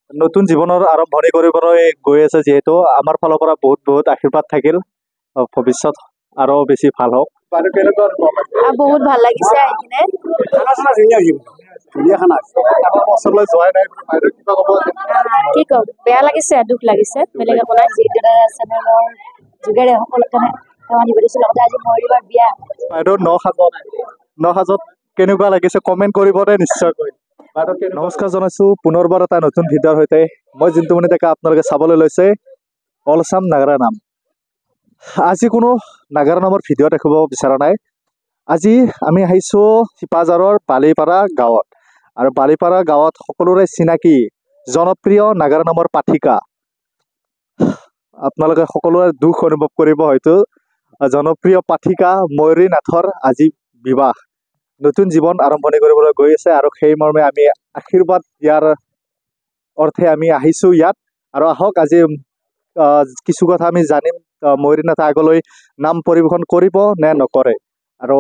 নতুন জীৱনৰ আৰম্ভণি কৰিবলৈ গৈ আছে যিহেতু আমাৰ ফালৰ পৰা বহুত বহুত আশীৰ্বাদ থাকিল ভৱিষ্যত আৰু বেছি ভাল হওক। বহুত ভাল লাগিছে আহি কিনে। খানা চানা ধুনীয়া খানা ওচৰলৈ যোৱাই নাই বাইদেউ কিবা ক'ব? কি ক'ম, বেয়া লাগিছে, দুখ লাগিছে। বেলেগ একো নাই। যিদৰে চেনেলৰ যোগেৰে সকলোকে সেৱা দিব দিছোঁ। লগতে আজি মৰিবাৰ বিয়া। বাইদেউ নসাজত কেনেকুৱা লাগিছে কমেণ্ট কৰিব দে নিশ্চয়কৈ। নমস্কাৰ জনাইছো পুনৰবাৰ এটা নতুন ভিডিঅ'ৰ সৈতে। মই জিন্তুমণি ডেকা, আপোনালোকে চাবলৈ লৈছে অল আছাম নাগাৰা নাম। আজি কোনো নাগাৰা নামৰ ভিডিঅ' দেখিব বিচৰা নাই। আজি আমি আহিছোঁ শিপাজাৰৰ বালিপাৰা গাঁৱত। আৰু বালিপাৰা গাঁৱত সকলোৰে চিনাকি জনপ্ৰিয় নাগাৰা নামৰ পাঠিকা। আপোনালোকে সকলোৰে দুখ অনুভৱ কৰিব হয়তো। জনপ্ৰিয় পাঠিকা ময়ূৰী নাথৰ আজি বিবাহ, নতুন জীৱন আৰম্ভণি কৰিবলৈ গৈ আছে। আৰু সেই মৰ্মে আমি আশীৰ্বাদ দিয়াৰ অৰ্থে আমি আহিছোঁ ইয়াত। আৰু আহক আজি কিছু কথা আমি জানিম, ময়ূৰী নাথে আগলৈ নাম পৰিৱেশন কৰিব নে নকৰে, আৰু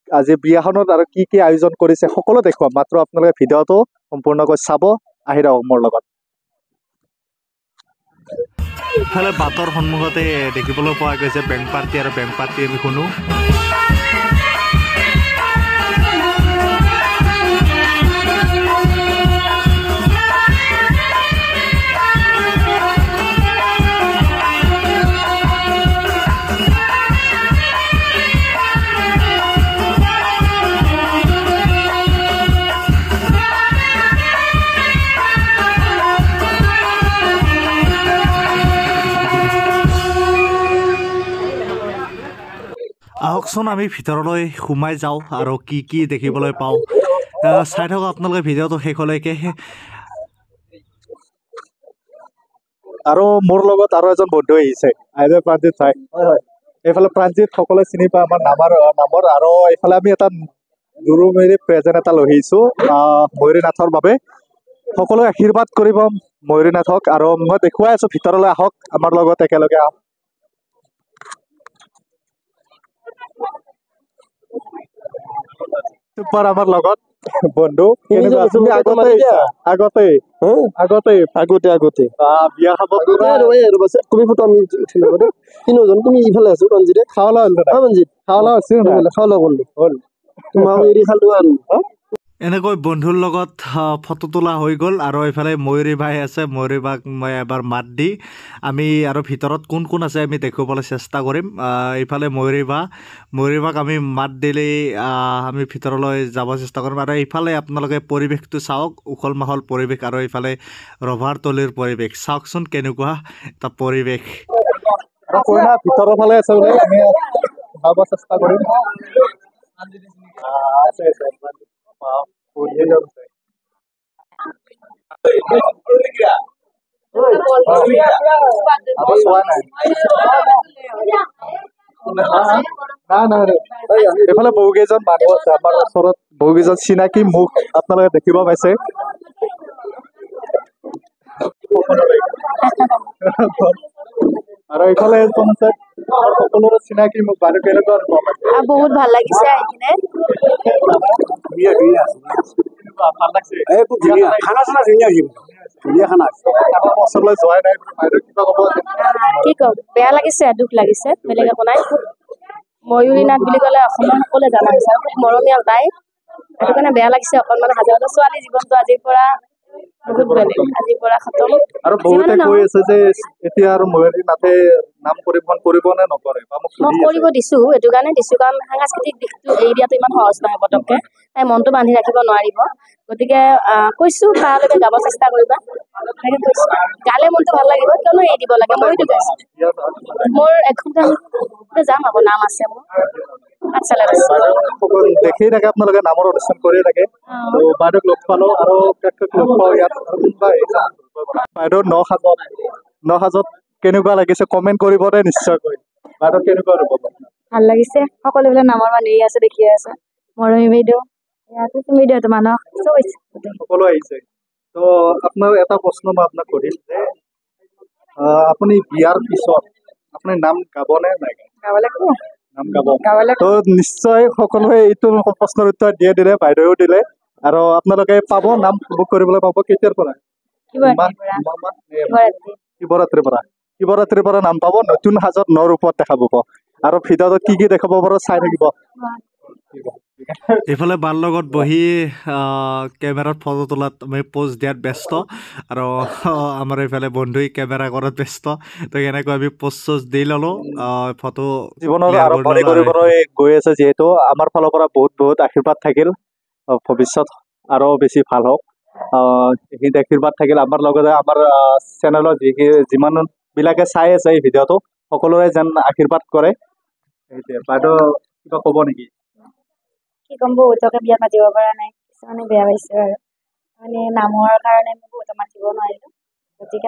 আজি বিয়াখনত আৰু কি কি আয়োজন কৰিছে সকলো দেখুৱাম। মাত্ৰ আপোনালোকে ভিডিঅ'টো সম্পূৰ্ণকৈ চাব। আহি যাওক মোৰ লগত। ইফালে বাটৰ সন্মুখতে দেখিবলৈ পোৱা গৈছে বেংক পাৰ্টি, আৰু বেংক পাৰ্টি আমি শুনো। আহকচোন আমি ভিতৰলৈ সোমাই যাওঁ আৰু কি কি দেখিবলৈ পাওঁ চাই থাকক আপোনালোকে ভিডিঅ'টো শেষলৈকে। আৰু মোৰ লগত আৰু এজন বন্ধু আহিছে, প্ৰাঞ্জিত ভাই। এইফালে প্ৰাঞ্জিত সকলোৱে চিনি পায় আমাৰ নামৰ। আৰু এইফালে আমি এটা দুৰুমেৰী প্ৰেজেণ্ট এটা লৈ আহিছোঁ ময়ূৰী নাথৰ বাবে। সকলোৱে আশীৰ্বাদ কৰিব ময়ূৰী নাথক। আৰু মই দেখুৱাই আছোঁ ভিতৰলৈ, আহক আমাৰ লগত একেলগে আহক। আমাৰ লগত বন্ধু আগতে বিয়া খাব তুমি ফটো আমি তিনিওজন। তুমি ইফালে আছো ৰঞ্জিতে খাওয়া ৰঞ্জিত খাওয়া হ'ল তোমাক এৰি খালো আৰু এনেকৈ বন্ধুৰ লগত ফটো তোলা হৈ গ'ল। আৰু এইফালে ময়ূৰী বাই আছে, ময়ূৰী বাক মই এবাৰ মাত দি আমি আৰু ভিতৰত কোন কোন আছে আমি দেখুৱাবলৈ চেষ্টা কৰিম। এইফালে ময়ূৰী বাক আমি মাত দিলেই আমি ভিতৰলৈ যাব চেষ্টা কৰিম। আৰু এইফালে আপোনালোকে পৰিৱেশটো চাওক, উখল মাখল পৰিৱেশ। আৰু এইফালে ৰভাৰ তলিৰ পৰিৱেশ চাওকচোন কেনেকুৱা এটা পৰিৱেশ। ভিতৰৰ ফালে আছে বোলে, আমি যাব চেষ্টা কৰিম। এইফালে বহুকেইজন মানুহ আছে, আমাৰ ওচৰত বহুকেইজন চিনাকি মুখ আপোনালোকে দেখিব পাইছে। আৰু এইফালে এজন আছে সকলোৰে চিনাকি মুখ। বাৰু কেনেকুৱা বহুত ভাল লাগিছে আহি কিনে। ভাল লাগছে, খানা চানা ধুনীয়া খানা। ওচৰলৈ যোৱাই নাই বাইদেউ কিবা ক'ব? কি ক'ম, বেয়া লাগিছে, দুখ লাগিছে। বেলেগ একো নাই। ময়ূৰী নাথ বুলি ক'লে অসমৰ সকলোৱে জানা হৈছে, আৰু খুব মৰমীয়াল তাই। সেইটো কাৰণে বেয়া লাগিছে অকণমান। হাজাৰ ছোৱালী জীৱনটো আজিৰ পৰা বহুত বেলেগ, আজিৰ পৰা খতম। আৰু বহুতে কৈ আছে যে এতিয়া আৰু ময়ূৰী নাথে নাম পৰিৱেশন কৰিব নে নকৰে? মই কৰিব দিছোঁ, সেইটো কাৰণে দিছোঁ, কাৰণ সাংস্কৃতিক দিশটো এৰি দিয়াটো ইমান সহজ নহয় পটককে। তাই মনটো বান্ধি ৰাখিব নোৱাৰিব। গতিকে কৈছোঁ তালৈকে যাব চেষ্টা কৰিবা। সেনেকৈ কৈছোঁ, গালে মনটো ভাল লাগিব, কিয়নো এৰি দিব লাগে। মইতো গৈছোঁ, মোৰ 1 ঘণ্টা যাম আকৌ, নাম আছে মোৰ। দেখি থাকে আপোনালোকে নামৰ অনুষ্ঠান কৰিয়ে থাকে। বাইদেউক লগ পালো আৰু লগ পাওঁ ইয়াত। বাইদেউ নসাজত কেনেকুৱা লাগিছে কমেণ্ট কৰিব দে নিশ্চয়কৈ। বাইদেউ কেনেকুৱা অনুভৱ? ভাল লাগিছে, সকলোবিলাক নামৰ মানুহ আছে, দেখিয়ে আছে। মৰমী বাইদেউ, বাইদেউ তোমাক সকলো আহিছে। তো আপোনাৰ এটা প্ৰশ্ন মই আপোনাক সুধিম যে আপুনি বিয়াৰ পিছত আপুনি নাম গাবনে নাই? গাব লাগিব, নাম গাব। তো নিশ্চয় সকলোৱে এইটো প্ৰশ্নৰ উত্তৰ দিলে, বাইদেৱেও দিলে। আৰু আপোনালোকে পাব, নাম বুক কৰিবলৈ পাব। কেতিয়াৰ পৰা? শিৱৰাত্ৰিৰ পৰা নাম পাব নতুন সাজত ন ৰূপত দেখা পাব আৰু ভিডিঅ'ত কি দেখাব পাৰো চাই থাকিব এইফালে বাৰ লগত বহি কেমেৰাত ফটো তোলাত আমি পোজ দিয়াত ব্যস্ত আৰু আমাৰ এইফালে বন্ধুই কেমেৰা কৰাত ব্যস্ত তো এনেকৈ আমি পোজ চোজ দি ল'লোঁ ফটো জীৱনৰ আৰম্ভণি কৰিবলৈ গৈ আছে যিহেতু আমাৰ ফালৰ পৰা বহুত বহুত আশীৰ্বাদ থাকিল ভৱিষ্যত আৰু বেছি ভাল হওক এইখিনি আশীৰ্বাদ থাকিল আমাৰ লগতে আমাৰ চেনেলত যিমানবিলাকে চাই আছে এই ভিডিঅ'টো সকলোৰে যেন আশীৰ্বাদ কৰে বাইদেউ কিবা ক'ব নেকি কি ক'ম বহুতকে বিয়া পাতিব পৰা নাই কিছুমানে বেয়া পাইছে আৰু মানে নামৰ কাৰণে মই বহুতক মাতিব নোৱাৰিলোঁ গতিকে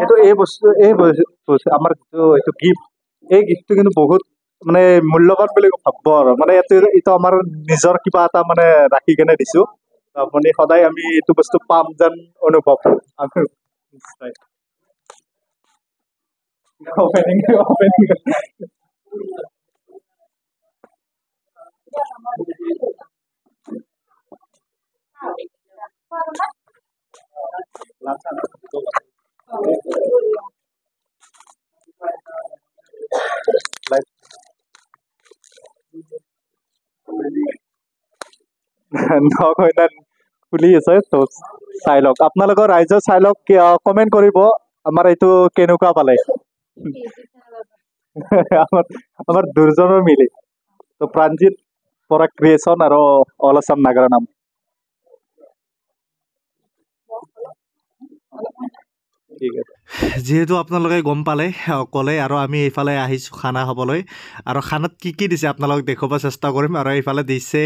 আমাৰ যিটো গিফ্ট এই গিফ্টটো কিন্তু বহুত মানে মূল্যৱান বুলি ভাবিব আৰু মানে এইটো আমাৰ নিজৰ কিবা এটা মানে ৰাখি কেনে দিছো আপুনি সদায় আমি এইটো বস্তু পাম যেন অনুভৱ খুলি আছে তো চাই লওক আপোনালোকৰ ৰাইজে চাই লওক কমেণ্ট কৰিব আমাৰ এইটো কেনেকুৱা পালে আমাৰ দুজনৰ মিলি তো প্ৰাণজিৎ পৰাগ ক্ৰিয়েশ্যন আৰু অল আছাম নাগাৰা নাম ঠিক আছে যিহেতু আপোনালোকে গম পালে ক'লে আৰু আমি এইফালে আহিছোঁ খানা খাবলৈ আৰু খানাত কি দিছে আপোনালোকক দেখুৱাব চেষ্টা কৰিম আৰু এইফালে দিছে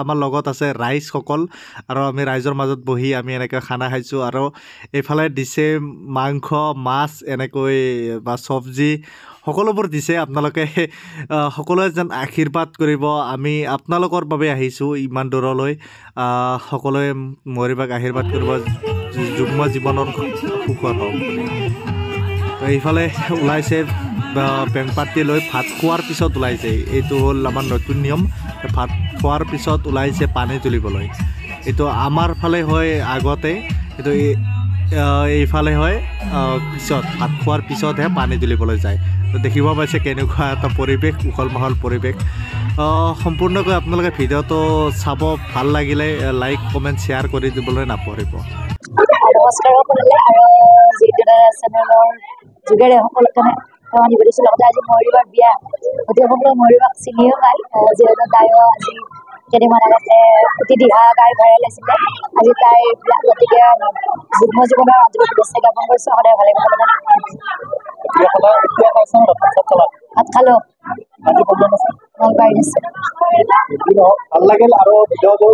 আমাৰ লগত আছে ৰাইজসকল আৰু আমি ৰাইজৰ মাজত বহি আমি এনেকৈ খানা খাইছোঁ আৰু এইফালে দিছে মাংস মাছ এনেকৈ বা চব্জি সকলোবোৰ দিছে আপোনালোকে সকলোৱে যেন আশীৰ্বাদ কৰিব আমি আপোনালোকৰ বাবে আহিছোঁ ইমান দূৰলৈ সকলোৱে মৰিবাক আশীৰ্বাদ কৰিব যুগ্ম জীৱনৰ সুখত হওক তো এইফালে ওলাইছে বেং পাৰ্টি লৈ ভাত খোৱাৰ পিছত ওলাইছে এইটো হ'ল আমাৰ নতুন নিয়ম ভাত খোৱাৰ পিছত ওলাইছে পানী তুলিবলৈ এইটো আমাৰ ফালে হয় আগতে এইটো এইফালে হয় পিছত ভাত খোৱাৰ পিছতহে পানী তুলিবলৈ যায় তো দেখিব পাইছে কেনেকুৱা এটা পৰিৱেশ উখল মাখল পৰিৱেশ সম্পূৰ্ণকৈ আপোনালোকে ভিডিঅ'টো চাব ভাল লাগিলে লাইক কমেণ্ট শ্বেয়াৰ কৰি দিবলৈ নাপাহৰিব নমস্কাৰ সকলোলৈ আৰু যিদৰে চেনেলৰ যোগেৰে সকলোকে সেৱা দিব দিছোঁ লগতে আজি ময়ূৰীবাৰ বিয়া গতিকে সকলোৱে ময়ূৰীবাক চিনিও পায় যিহেতু তাইও আজি কেইদিনমান আগতে অতি দিহা গাই ভাইৰেল আছিলে আজি তাইৰ বিয়া গতিকে যুগ্ম জীৱনৰ আন্তৰিক শুভেচ্ছা জ্ঞাপন কৰিছোঁ সদায় ভালে ভাত খালোঁ মঙলবাৰ দিছে ভাল লাগিল আৰু ভিডিঅ'টো